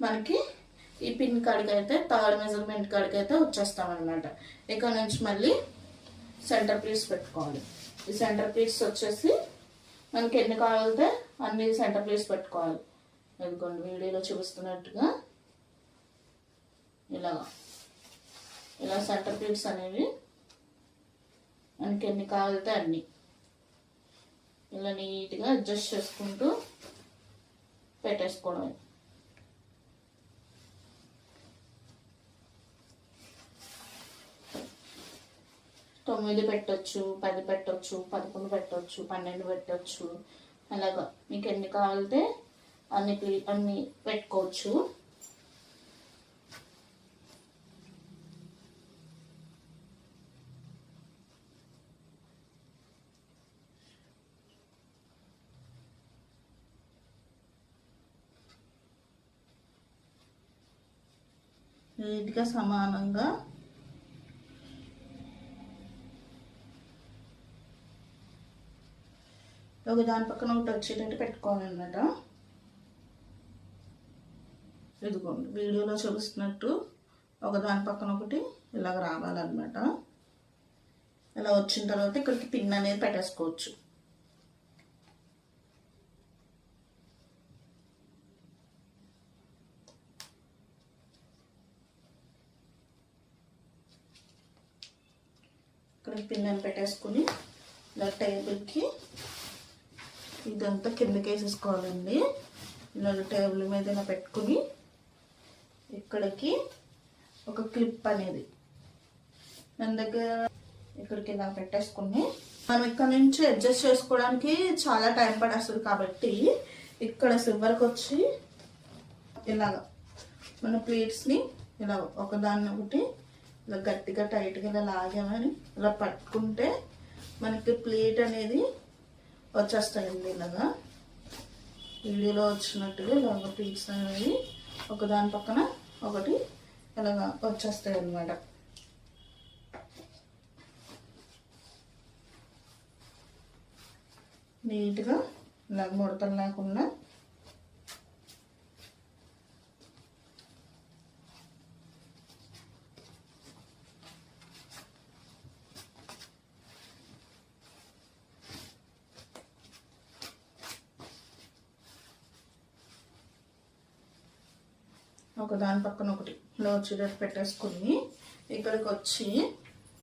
మనకి ఈ పిన్ కాడికి అయితే థర్డ్ మెజర్మెంట్ కాడికి అయితే వచ్చేస్తామన్నమాట. ఇక్కడ నుంచి మళ్ళీ సెంటర్ పీస్ పెట్టుకోవాలి. ఈ సెంటర్ పీస్ వచ్చేసి మనకి ఎన్ని కావాలితే అన్ని సెంటర్ పీస్ పెట్టుకోవాలి. ఎందుకంటే వీడియోలో చూపిస్తున్నట్టుగా ఇలా సెంటర్ పీస్ అనేవి మనకి ఎన్ని కావాలితే అన్ని ఇలా నీట్గా అడ్జస్ట్ చేసుకుంటూ పెట్టేసుకోవడం. 9 పెట్టొచ్చు, 10 పెట్టొచ్చు, 11 పెట్టొచ్చు, 12 పెట్టొచ్చు. అలాగా మీకు ఎన్ని కావాలితే అన్ని పెట్టుకోవచ్చు. నీట్గా సమానంగా ఒక దాని పక్కన ఒకటి వచ్చేటట్టు పెట్టుకోవాలన్నమాట. ఇదిగోండి వీడియోలో చూపిస్తున్నట్టు ఒక దాని పక్కన ఒకటి ఇలాగ రావాలన్నమాట. ఇలా వచ్చిన తర్వాత ఇక్కడికి పిన్ అనేది పెట్టేసుకోవచ్చు. ఇక్కడికి పిన్ అని పెట్టేసుకుని ఇలా టేబుల్కి ఇదంతా కిందకి వేసేసుకోవాలండి. ఇలా టేబుల్ మీద ఇలా పెట్టుకుని ఇక్కడికి ఒక క్లిప్ అనేది మన దగ్గర ఇక్కడికి ఇలా పెట్టేసుకుని మనం ఇక్కడ నుంచి అడ్జస్ట్ చేసుకోవడానికి చాలా టైం పడేస్తుంది కాబట్టి ఇక్కడ చివరికి వచ్చి ఇలాగ మన ప్లేట్స్ని ఇలా ఒకదాన్ని ఒకటి ఇలా గట్టిగా టైట్గా ఇలా లాగామని ఇలా పట్టుకుంటే మనకి ప్లేట్ అనేది వచ్చేస్తాయండి. ఇలాగా వీడియోలో వచ్చినట్టుగా ఇలాగ ప్లేట్స్ అనేవి ఒకదాని పక్కన ఒకటి ఇలాగా వచ్చేస్తాయి అన్నమాట. నీట్గా ఇలాగ ముడతలు లేకుండా ఒక దాని పక్కన ఒకటి ఇలా వచ్చేటట్టు పెట్టేసుకుని ఇక్కడికి వచ్చి